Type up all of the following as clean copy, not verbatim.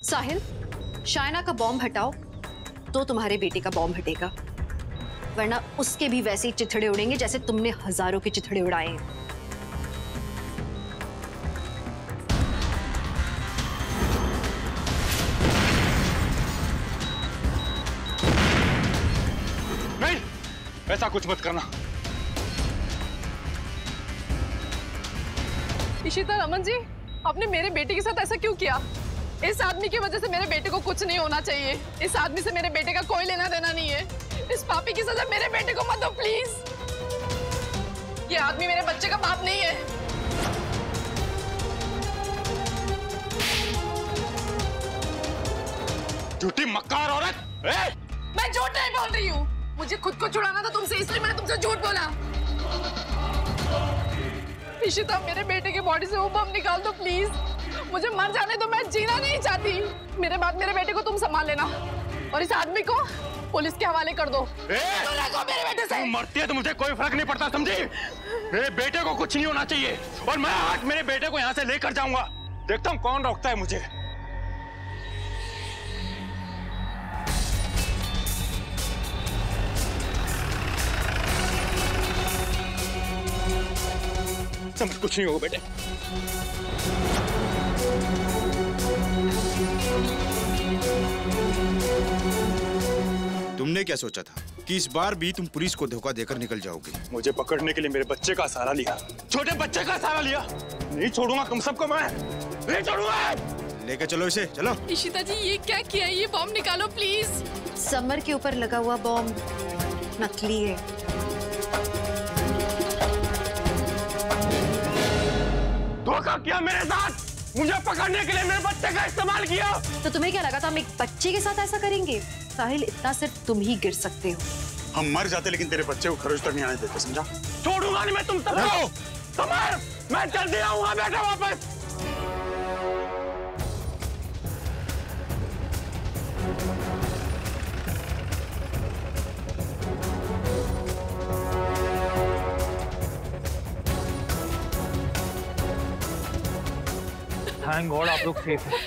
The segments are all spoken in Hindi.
साहिल, शायना का बॉम्ब हटाओ तो तुम्हारे बेटे का बॉम्ब हटेगा, वरना उसके भी वैसे ही चिथड़े उड़ेंगे जैसे तुमने हजारों के चिथड़े उड़ाए हैं। नहीं, ऐसा कुछ मत करना। इशिता, रमन जी, आपने मेरे बेटे के साथ ऐसा क्यों किया? इस आदमी की वजह से मेरे बेटे को कुछ नहीं होना चाहिए। इस आदमी से मेरे बेटे का कोई लेना देना नहीं है। इस पापी की सजा मेरे बेटे को मत दो प्लीज। ये आदमी मेरे बच्चे का बाप नहीं है। झूठी मक्कार औरत। मैं झूठ नहीं बोल रही हूँ। मुझे खुद को छुड़ाना था तुमसे, इसलिए मैंने तुमसे झूठ बोला। इशिता, मेरे बेटे के बॉडी से वो बम निकाल दो प्लीज। मुझे मर जाने दो, मैं जीना नहीं चाहती। मेरे बाद मेरे बेटे को तुम संभाल लेना और इस आदमी को पुलिस के हवाले कर दो। मेरे बेटे से मरती है तो मुझे कोई फर्क नहीं पड़ता, समझी? मेरे बेटे को कुछ नहीं होना चाहिए और मैं आज मेरे बेटे को यहाँ से लेकर जाऊंगा। देखता हूँ कौन रोकता है मुझे। समझ कुछ नहीं होगा बेटे। तुमने क्या सोचा था कि इस बार भी तुम पुलिस को धोखा देकर निकल जाओगे? मुझे पकड़ने के लिए मेरे बच्चे का सहारा लिया, छोटे बच्चे का सहारा लिया। नहीं छोड़ूंगा तुम सबको, मैं नहीं छोड़ूंगा। लेके चलो इसे, चलो। इशिता जी, ये क्या किया? ये बॉम्ब निकालो प्लीज। समर के ऊपर लगा हुआ बॉम्ब नकली है। धोखा किया मेरे साथ, मुझे पकड़ने के लिए मेरे बच्चे का इस्तेमाल किया। तो तुम्हें क्या लगा था हम एक बच्चे के साथ ऐसा करेंगे? साहिल, इतना सिर्फ तुम ही गिर सकते हो। हम मर जाते लेकिन तेरे बच्चे को खरोच तक नहीं आने देते, समझा? छोड़ूंगा नहीं मैं तुम सबको। समर, मैं जल्दी आऊंगा बेटा वापस। थैंक गॉड आप लोग सेफ हैं।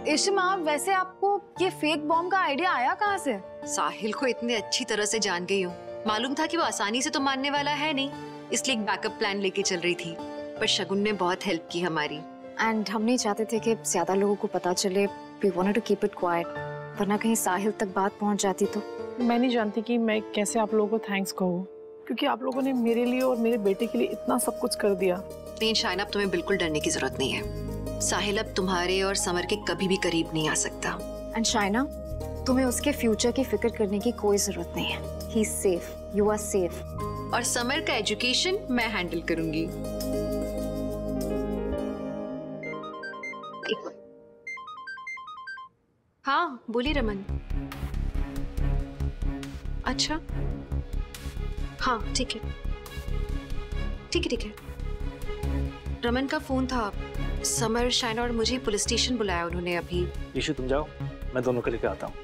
इशिमा, वैसे आपको ये फेक बॉम्ब का आइडिया आया कहाँ से? साहिल को इतने अच्छी तरह से जान गई हूँ, मालूम था कि वो आसानी से तो मानने वाला है नहीं, इसलिए एक बैकअप प्लान लेके चल रही थी। पर शगुन ने बहुत हेल्प की हमारी। एंड हम नहीं चाहते थे कि ज्यादा लोगों को पता चले। We wanted to keep it quiet, वरना कहीं साहिल तक बात पहुंच जाती तो। मैं नहीं जानती कि मैं कैसे आप लोगों को थैंक्स कहूँ, क्योंकि आप लोगों ने मेरे लिए और मेरे बेटे के लिए इतना सब कुछ कर दिया। लेकिन शायना, अब तुम्हें बिल्कुल डरने की जरूरत नहीं है। साहिल अब तुम्हारे और समर के कभी भी करीब नहीं आ सकता। एंड शायना, तुम्हें उसके फ्यूचर की फिक्र करने की कोई जरूरत नहीं है। He is safe, you are safe. और समर का एजुकेशन मैं हैंडल करूंगी। एक बार। हाँ बोलिए रमन। अच्छा, हाँ ठीक है, ठीक है, ठीक है। रमन का फोन था, समर, शायना और मुझे पुलिस स्टेशन बुलाया उन्होंने अभी। ईशु तुम जाओ, मैं दोनों को लेकर आता हूँ।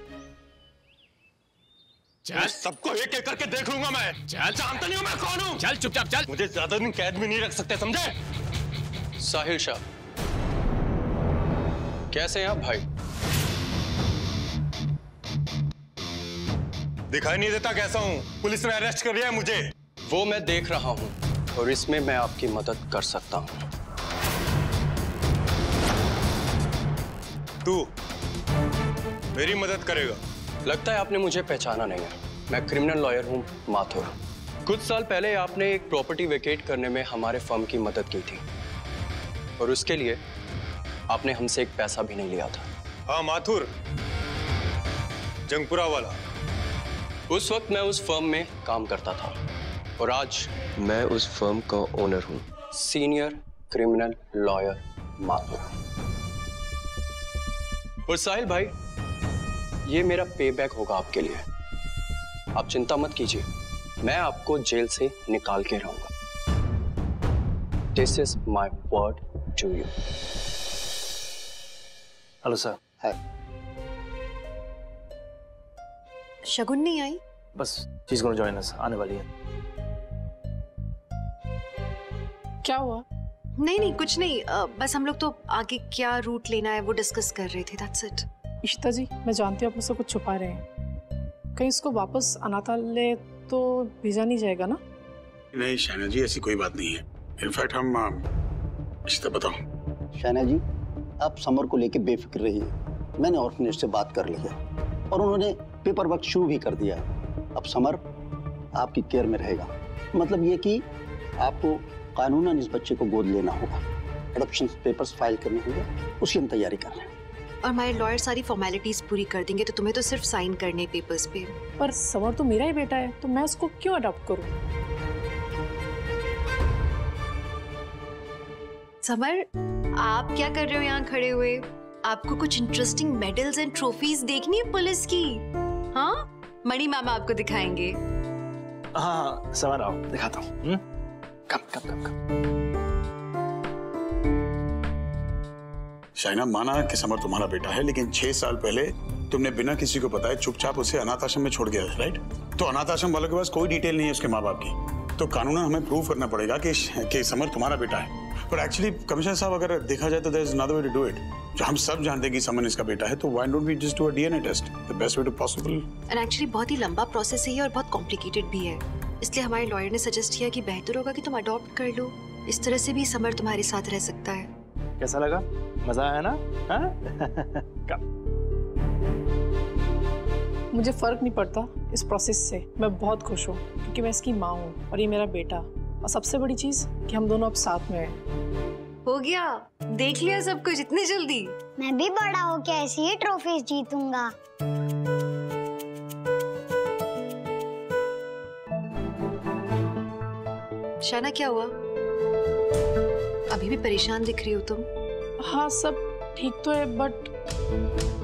चल, सबको एक एक करके देख लूंगा मैं। चल, जानता नहीं हूँ मैं कौन हूँ। चल चुपचाप चल, मुझे ज्यादा दिन कैद में नहीं रख सकते, समझे? साहिल शाह, कैसे हैं आप भाई? दिखाई नहीं देता कैसा हूँ? पुलिस ने अरेस्ट कर लिया है मुझे। वो मैं देख रहा हूँ और इसमें मैं आपकी मदद कर सकता हूँ। तू मेरी मदद करेगा? लगता है आपने मुझे पहचाना नहीं है। मैं क्रिमिनल लॉयर हूँ, माथुर। कुछ साल पहले आपने एक प्रॉपर्टी वेकेट करने में हमारे फर्म की मदद की थी और उसके लिए आपने हमसे एक पैसा भी नहीं लिया था। हाँ माथुर, जंगपुरा वाला। उस वक्त मैं उस फर्म में काम करता था और आज मैं उस फर्म का ओनर हूँ, सीनियर क्रिमिनल लॉयर माथुर। और साहिल भाई, ये मेरा पे बैक होगा आपके लिए। आप चिंता मत कीजिए, मैं आपको जेल से निकाल के रहूंगा। This is my word to you. Hello sir. है शगुन नहीं आई? बस she is gonna join us, आने वाली है। क्या हुआ? नहीं नहीं कुछ नहीं, बस हम लोग तो आगे क्या रूट लेना है वो डिस्कस कर रहे थे, दैट्स इट। इशिता जी, मैं जानती हूँ आप मुझसे कुछ छुपा रहे हैं। कहीं इसको वापस अनाथालय तो भेजा नहीं जाएगा ना? नहीं शायना जी, ऐसी कोई बात नहीं है। इनफैक्ट हम इशिता बताओ। शायना जी, आप समर को लेके बेफिक्र रहिए। मैंने ऑर्फनेज से बात कर ली है और उन्होंने पेपर वर्क शुरू भी कर दिया है। अब समर आपकी केयर में रहेगा। मतलब ये कि आपको कानूनन इस बच्चे को गोद लेना होगा, एडॉप्शन पेपर्स फाइल करने होंगे, उसकी हम तैयारी कर रहे हैं। और हमारे लॉयर सारी फॉर्मेलिटीज पूरी कर देंगे, तो तुम्हें तो सिर्फ साइन करने पेपर्स पे। पर समर तो मेरा ही बेटा है, तो मैं उसको क्यों अडॉप्ट करूं? समर, आप क्या कर रहे हो यहाँ खड़े हुए? आपको कुछ इंटरेस्टिंग मेडल्स एंड ट्रॉफीज देखनी है पुलिस की? हाँ, मणि मामा आपको दिखाएंगे। हाँ समर आओ, दिखाता हूँ। कम। शाइना, माना कि समर तुम्हारा बेटा है, लेकिन 6 साल पहले तुमने बिना किसी को बताए चुपचाप उसे अनाथ आश्रम में छोड़ गया, राइट? तो अनाथ आश्रम वालों के पास कोई डिटेल नहीं है उसके माँ बाप की, तो कानूनन हमें प्रूव करना पड़ेगा कि समर तुम्हारा बेटा है। पर एक्चुअली कमिश्नर साहब, अगर देखा जाए तो there is another way to do it. जो हम सब जानते हैं कि समर इसका बेटा है, तो why don't we just do a DNA test, the best way to possible. And actually बहुत ही लंबा प्रोसेस है और बहुत कॉम्प्लिकेटेड भी है, इसलिए हमारे लॉयर ने सजेस्ट किया कि बेहतर होगा कि तुम अडॉप्ट कर लो। इस तरह से भी समर तुम्हारे साथ रह सकता है। कैसा लगा? मजा आया ना? कम। मुझे फर्क नहीं पड़ता इस प्रोसेस से, मैं बहुत खुश हूँ क्योंकि मैं इसकी माँ हूँ और ये मेरा बेटा। और सबसे बड़ी चीज कि हम दोनों अब साथ में हैं। हो गया, देख लिया सब कुछ इतनी जल्दी? मैं भी बड़ा होके ऐसी ही ट्रॉफीज जीतूंगा। शाना, क्या हुआ? अभी भी परेशान दिख रही हो तुम। हाँ सब ठीक तो है, बट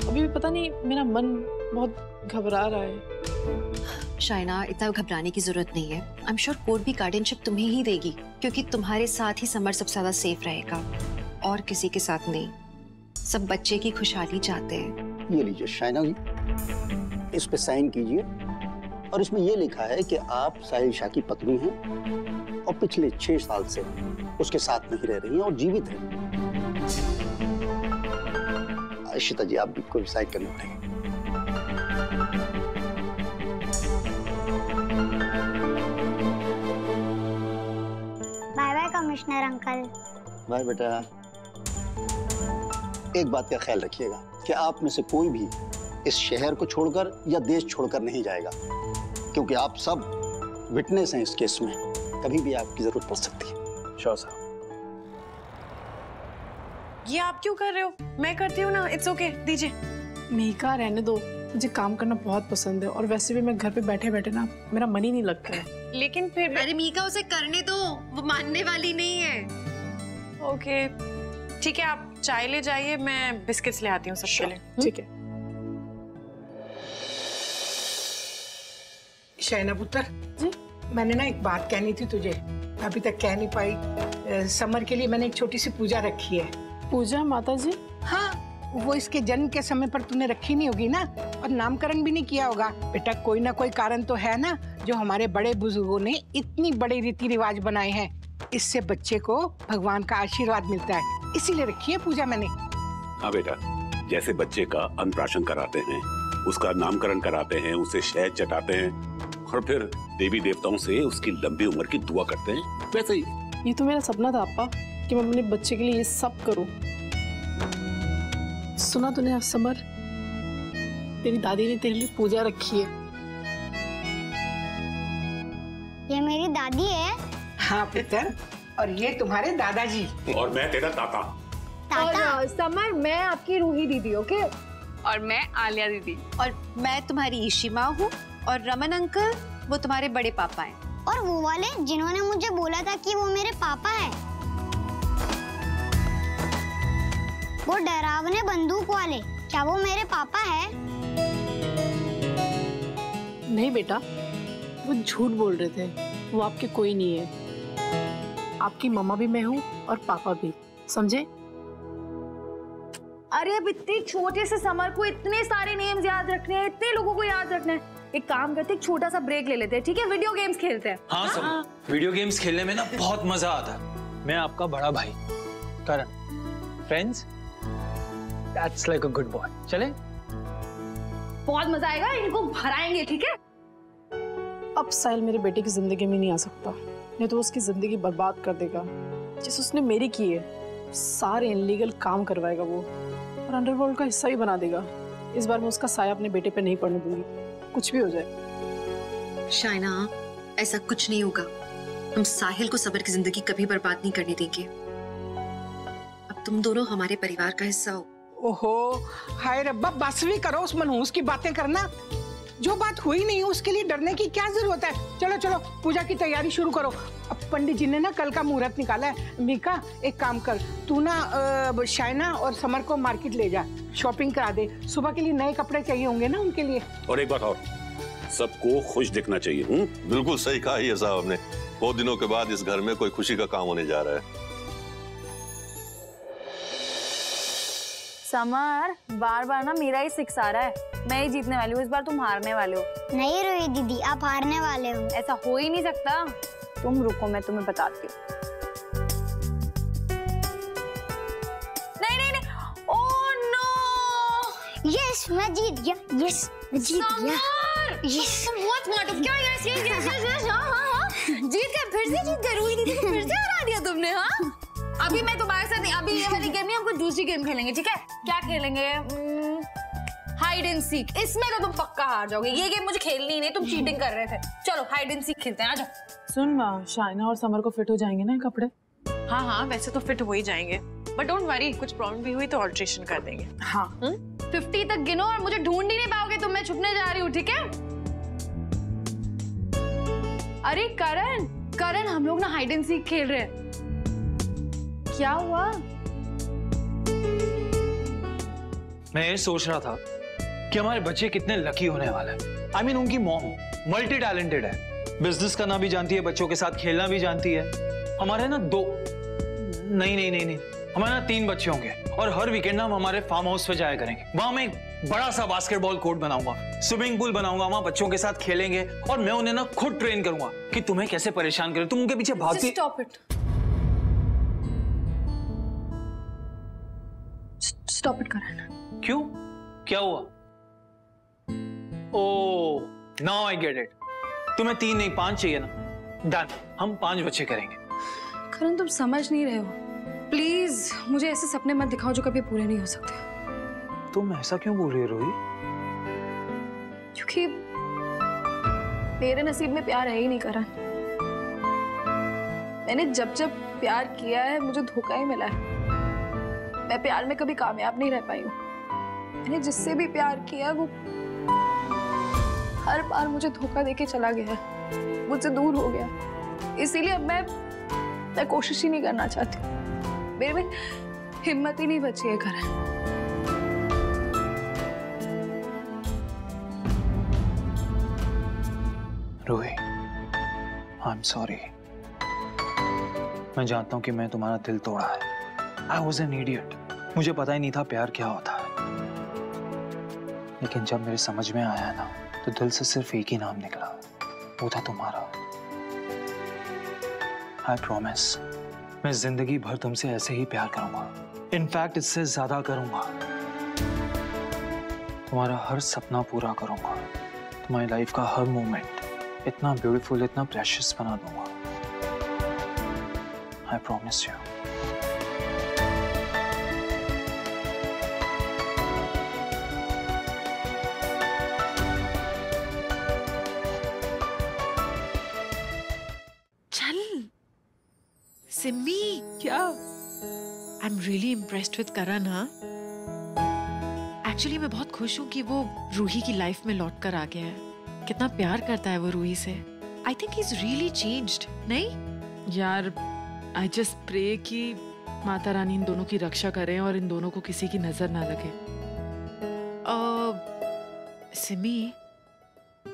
अभी भी पता नहीं मेरा मन बहुत घबरा रहा है। शाइना, इतना घबराने की जरूरत नहीं है। आई एम श्योर कोर्ट भी गार्डियनशिप तुम्हें ही देगी, क्योंकि तुम्हारे साथ ही समर सबसे ज्यादा सेफ रहेगा और किसी के साथ नहीं। सब बच्चे की खुशहाली चाहते हैं। ये लीजिए शाइना जी, इस पे साइन कीजिए और इसमें ये लिखा है कि आप साहिल शाह की पत्नी हैं और पिछले 6 साल से उसके साथ नहीं रह रही हैं और जीवित हैं। इशिता जी, आप भी कोई साइन करने पड़ेंगे। Bye bye commissioner uncle. Bye बेटा। एक बात का ख्याल रखिएगा कि आप में से कोई भी इस शहर को छोड़कर या देश छोड़कर नहीं जाएगा, क्योंकि आप सब विटनेस हैं इस केस में। कभी भी आपकी जरूरत पड़ सकती है। Sure sir. ये आप क्यों कर रहे हो? मैं करती हूँ ना, इट्स ओके, दीजिए। मेहिका, रहने दो, मुझे काम करना बहुत पसंद है और वैसे भी मैं घर पे बैठे बैठे ना मेरा मन ही नहीं लगता है। लेकिन फिर अरे मीका, उसे करने दो, वो मानने वाली नहीं है। ओके ठीक है, आप चाय ले जाइए, मैं बिस्किट्स ले आती हूँ सबके लिए। ठीक है। शैना पुत्र जी, मैंने ना एक बात कहनी थी तुझे, अभी तक कह नहीं पाई। समर के लिए मैंने एक छोटी सी पूजा रखी है। पूजा माता जी? हाँ, वो इसके जन्म के समय पर तूने रखी नहीं होगी ना, और नामकरण भी नहीं किया होगा। बेटा, कोई ना कोई कारण तो है ना जो हमारे बड़े बुजुर्गों ने इतनी बड़े रीति रिवाज बनाए हैं। इससे बच्चे को भगवान का आशीर्वाद मिलता है, इसीलिए रखी है पूजा मैंने। हाँ बेटा, जैसे बच्चे का अन्नप्राशन कराते हैं, उसका नामकरण कराते हैं, उसे शहद चटाते हैं और फिर देवी देवताओं से उसकी लंबी उम्र की दुआ करते हैं, वैसे ही। ये तो मेरा सपना था पापा कि मैं अपने बच्चे के लिए ये सब करूं। सुना तूने आज समर, तेरी दादी ने तेरे लिए पूजा रखी है। ये मेरी दादी है। हाँ पुत्र, और ये तुम्हारे दादाजी। और मैं तेरा ताता। ताता। समर, मैं आपकी रूही दीदी, ओके? और मैं आलिया दीदी। और मैं तुम्हारी ईशी माँ हूँ, और रमन अंकल वो तुम्हारे बड़े पापा हैं। और वो वाले जिन्होंने मुझे बोला था कि वो मेरे पापा है, वो डरावने बंदूक वाले, क्या वो मेरे पापा है? नहीं बेटा, वो झूठ बोल रहे थे, वो आपके कोई नहीं है। आपकी मम्मा भी मैं हूँ और पापा भी, समझे? अरे अब इतने छोटे से समर को इतने सारे नेम्स याद रखने हैं, इतने लोगों को याद रखना है। एक काम करते हैं, छोटा सा ब्रेक ले लेते हैं, ठीक है? वीडियो गेम्स खेलते हैं। हाँ सब, वीडियो गेम्स खेलने में ना बहुत मजा आता है। मैं आपका बड़ा भाई Karan, friends, that's like a good boy. चले? बहुत मजा आएगा, इनको भराएंगे, ठीक है? अब साहिल मेरे बेटे की जिंदगी में नहीं आ सकता, नहीं तो उसकी जिंदगी बर्बाद कर देगा। जिस उसने मेरी की है, सारे इनलीगल काम करवाएगा वो, और अंडरवर्ल्ड का हिस्सा ही बना देगा। इस बार मैं उसका साया अपने बेटे पे नहीं पड़ने दूंगी, कुछ भी हो जाए। शाइना, ऐसा कुछ नहीं होगा। हम साहिल को समर की जिंदगी कभी बर्बाद नहीं करने देंगे। अब तुम दोनों हमारे परिवार का हिस्सा हो। ओहो, हाय रब्बा, बस भी करो उस मनहूस की बातें करना। जो बात हुई नहीं उसके लिए डरने की क्या जरूरत है? चलो चलो, पूजा की तैयारी शुरू करो। अब पंडित जी ने ना कल का मुहूर्त निकाला है। मीका, एक काम कर, तू ना शाइना और समर को मार्केट ले जा, शॉपिंग करा दे। सुबह के लिए नए कपड़े चाहिए होंगे ना उनके लिए। और एक बात और, सबको खुश दिखना चाहिए। बिल्कुल सही कहा ये साहब ने। बहुत दिनों के बाद इस घर में कोई खुशी का काम होने जा रहा है। समर, बार बार ना मेरा ही सिक्स आ रहा है। मैं ही जीतने वाली हूँ, इस बार तुम हारने वाले हो। नहीं रोही दीदी, आप हारने वाले हो। ऐसा हो ही नहीं सकता। तुम रुको, मैं तुम्हें बताती हूँ। नहीं नहीं नहीं, ओह नो! यस, मैं जीत गया। यस, मैं जीत गया। यस, बहुत स्मार्ट हो। क्या yes yes yes yes yes, हाँ हाँ हाँ, जीत गए, फिर से जीत गए। रोही दीदी को फिर से हरा दिया तुमने। हाँ, अभी मैं तुम्हारे साथ नहीं, अभी ये वाली गेम नहीं, हम कोई दूसरी गेम खेलेंगे, ठीक है? क्या खेलेंगे? Hide and seek. इसमें तो तुम पक्का हार जाओगे। ये गेम मुझे खेलनी ही नहीं, तुम चीटिंग कर रहे थे। चलो हाइड एंड सीक खेलते हैं, आ जाओ। सुन, शाइना और समर को फिट हो जाएंगे ना कपड़े? हाँ हाँ, वैसे तो फिट हो ही जाएंगे, बट डोंट वरी, कुछ प्रॉब्लम भी हुई तो ऑल्ट्रेशन कर देंगे। हाँ। 50 तक गिनो और मुझे ढूंढ ही नहीं पाओगे तुम। मैं छुपने जा रही हूँ, ठीक है? अरे करण, करण, हम लोग ना हाइड एंड सीक खेल रहे हैं। क्या हुआ? मैं ये सोच रहा था कि हमारे बच्चे कितने लकी होने वाले हैं। I mean, उनकी मॉम मल्टी टैलेंटेड है, बिजनेस करना भी जानती है, बच्चों के साथ खेलना भी जानती है। हमारे ना नहीं, हमारे ना 3 बच्चे होंगे और हर वीकेंड ना हम हमारे फार्म हाउस पे जाया करेंगे। वहां मैं एक बड़ा सा बास्केटबॉल कोर्ट बनाऊंगा, स्विमिंग पूल बनाऊंगा, वहां बच्चों के साथ खेलेंगे और मैं उन्हें ना खुद ट्रेन करूंगा कि तुम्हें कैसे परेशान करें। तुम उनके पीछे भागती। स्टॉप इट, स्टॉप इट करण। क्यों? क्या हुआ? ओह, नाउ आई गेट इट। तुम्हें 3 नहीं 5 चाहिए ना? डन, हम 5 बच्चे करेंगे। करण, तुम समझ नहीं रहे हो। प्लीज मुझे ऐसे सपने मत दिखाओ जो कभी पूरे नहीं हो सकते। तुम ऐसा क्यों बोल रही हो रोही? क्योंकि मेरे नसीब में प्यार है ही नहीं करण। मैंने जब जब प्यार किया है मुझे धोखा ही मिला है। मैं प्यार में कभी कामयाब नहीं रह पाई हूँ। मैंने जिससे भी प्यार किया वो हर बार मुझे धोखा देके चला गया है, मुझसे दूर हो गया। इसीलिए अब मैं कोशिश ही नहीं करना चाहती। मेरे में हिम्मत ही नहीं बची है करण। रोही, आई एम सॉरी। मैं जानता हूँ कि मैं तुम्हारा दिल तोड़ा है। I was an idiot. मुझे पता ही नहीं था प्यार क्या होता है। लेकिन जब मेरे समझ में आया ना, तो दिल से सिर्फ एक ही नाम निकला, वो था तुम्हारा। आई प्रॉमिस, मैं जिंदगी भर तुमसे ऐसे ही प्यार करूंगा। इनफैक्ट इससे ज्यादा करूंगा। तुम्हारा हर सपना पूरा करूंगा। तुम्हारी लाइफ का हर मोमेंट इतना ब्यूटीफुल, इतना प्रेशियस बना दूंगा। I promise you. सिम्मी, क्या? I am really impressed with Karan. हाँ, एक्चुअली मैं बहुत खुश हूँ कि वो रूही की लाइफ में लौट कर आ गया है। कितना प्यार करता है वो रूही से। I think he is really changed. नहीं यार, आई जस्ट प्रे कि माता रानी इन दोनों की रक्षा करें और इन दोनों को किसी की नजर ना लगे। सिमी,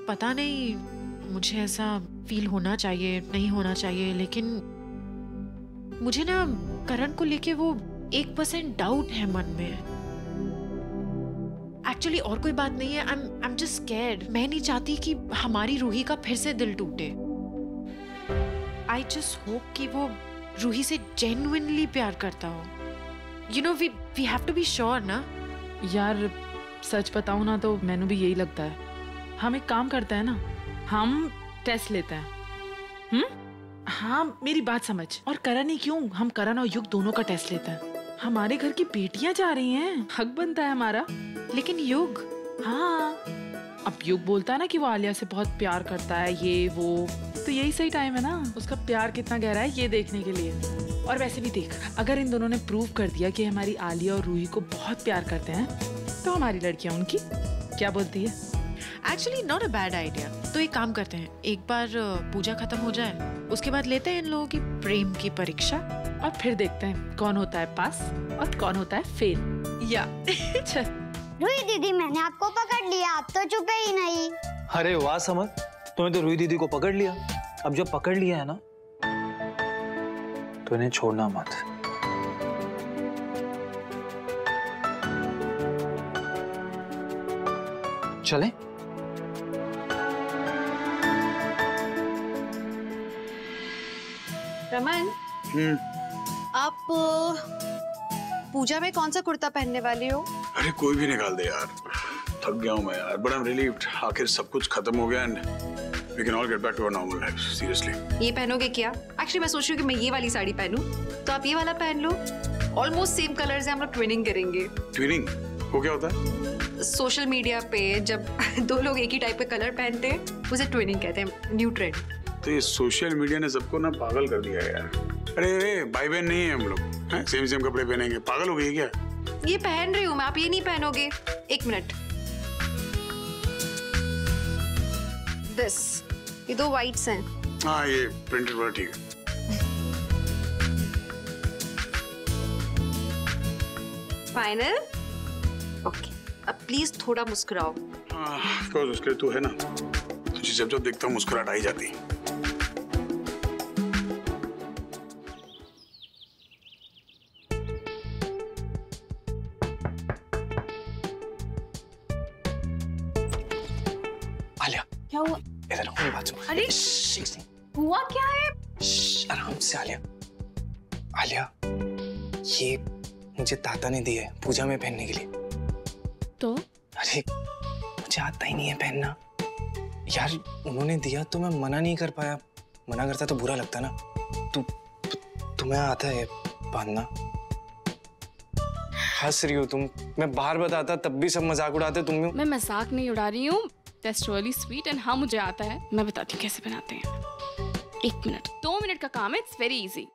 पता नहीं मुझे ऐसा फील होना चाहिए नहीं होना चाहिए, लेकिन मुझे ना करण को लेके वो 1% डाउट है मन में। एक्चुअली और कोई बात नहीं है, आई एम जस्ट स्कैर्ड। मैं नहीं चाहती कि हमारी रूही का फिर से दिल टूटे। आई जस्ट होप कि वो रूही से जेन्युइनली प्यार करता हो। You know we have to be sure ना। यार सच बताऊं ना तो मैंने भी यही लगता है। हम एक काम करते हैं ना, हम टेस्ट लेते हैं। हाँ मेरी बात समझ। और करण ही क्यों, हम करण और युग दोनों का टेस्ट लेते हैं। हमारे घर की बेटियां जा रही हैं, हक बनता है हमारा। लेकिन युग, हाँ अब युग बोलता है ना कि वो आलिया से बहुत प्यार करता है, ये वो, तो यही सही टाइम है ना उसका प्यार कितना गहरा है ये देखने के लिए। और वैसे भी देख, अगर इन दोनों ने प्रूव कर दिया कि हमारी आलिया और रूही को बहुत प्यार करते हैं, तो हमारी लड़कियां उनकी क्या बोलती है? Actually not a bad idea. तो एक काम करते हैं, एक बार पूजा खत्म हो जाए उसके बाद लेते हैं इन लोगों की प्रेम की परीक्षा, और फिर देखते हैं कौन होता है पास और कौन होता है फेल। या चल रूही दीदी, मैंने आपको पकड़ लिया, आप तो चुपे ही नहीं। अरे वाह समर, तूने तो रूही दीदी को पकड़ लिया। अब जब पकड़ लिया है ना तो इन्हें छोड़ना मत। चलें? रमन, आप पूजा में कौन सा कुर्ता पहनने वाले हो? अरे कोई भी निकाल दे यार, थक गया हूँ मैं यार, बट आई एम रिलीव्ड। आखिर सब कुछ खत्म हो गया and we can all get back to our normal life. Seriously. ये पहनोगे क्या? एक्चुअली मैं सोच रही हूँ कि मैं ये वाली साड़ी पहनूं, तो आप ये वाला पहन लो। ऑलमोस्ट सेम कलर्स हैं, हम लोग ट्विनिंग करेंगे। ट्विनिंग वो क्या होता है? सोशल मीडिया पे जब दो लोग एक ही टाइप के कलर पहनते हैं उसे ट्विनिंग कहते हैं, न्यू ट्रेंड। तो ये सोशल मीडिया ने सबको ना पागल कर दिया है यार। अरे भाई बहन नहीं है हम लोग, सेम सेम कपड़े पहनेंगे, पागल हो गई क्या? ये पहन रही हूँ मैं, आप ये नहीं पहनोगे? एक मिनट, दिस, ये दो व्हाइट्स हैं। हाँ ये प्रिंटेड वाला ठीक है। फाइनल? ओके, अब प्लीज थोड़ा मुस्कुराओ। बिकॉज़ उसके लिए तू है ना, तुझे जब जब देखता हूँ मुस्कुराहट आई जाती है। आलिया, क्या हुआ? इधर आओ, मेरी बात सुनो। अरे हुआ क्या है? आराम से आलिया। आलिया, ये मुझे ताता ने दी है पूजा में पहनने के लिए। तो? अरे मुझे आता ही नहीं है पहनना यार, उन्होंने दिया तो मैं मना नहीं कर पाया। मना करता तो बुरा लगता ना। तुम्हें आता है बांधना? हंस रही हो तुम, मैं बाहर बताता तब भी सब मजाक उड़ाते तुम। मैं मजाक नहीं उड़ा रही हूँ, दैट्स रियली स्वीट एंड हाँ मुझे आता है। मैं बताती हूँ कैसे बनाते हैं। 1 मिनट, 2 मिनट का काम है, इट्स वेरी इजी।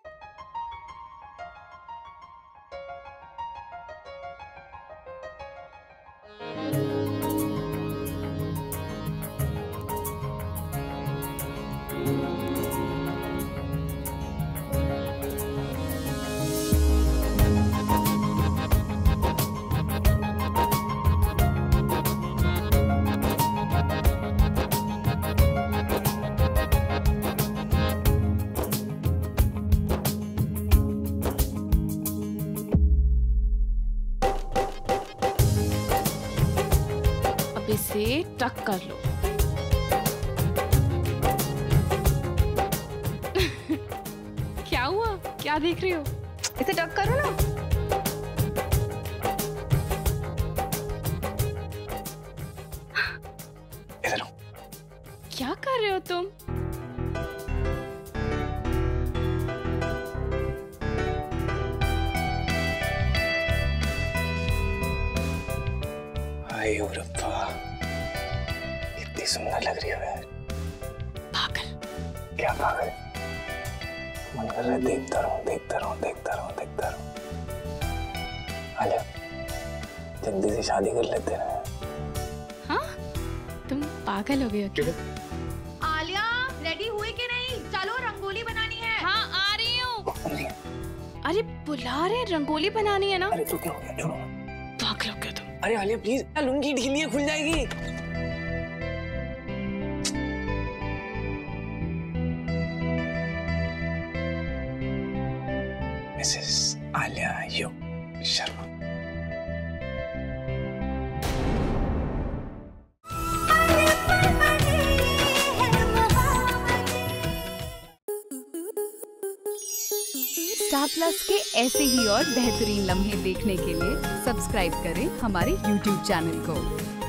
इसे टक कर लो। क्या हुआ? क्या देख रही हो? इसे टक करो ना। इधर आओ। क्या कर रहे हो तुम? हाय ओ रब्बा, कितनी सुंदर लग रही हो यार। पागल। क्या पागल? मन कर रहा है देखता रहूं, देखता रहूं, देखता रहूं, देखता रहूं। आलिया, जल्दी से शादी कर लेते हैं। हाँ? तुम पागल हो गए हो क्या? आलिया, रेडी हुई कि नहीं? चलो रंगोली बनानी है। हाँ आ रही हूँ। अरे बुला रहे, रंगोली बनानी है ना। अरे तो क्या हो गया? छोड़ो। पागल हो गया तुम। अरे आलिया प्लीज, लुंगी ढीली है, खुल जाएगी। Mrs Alia you Sharma. Star plus के ऐसे ही और बेहतरीन लम्हे देखने के लिए सब्सक्राइब करें हमारे YouTube चैनल को।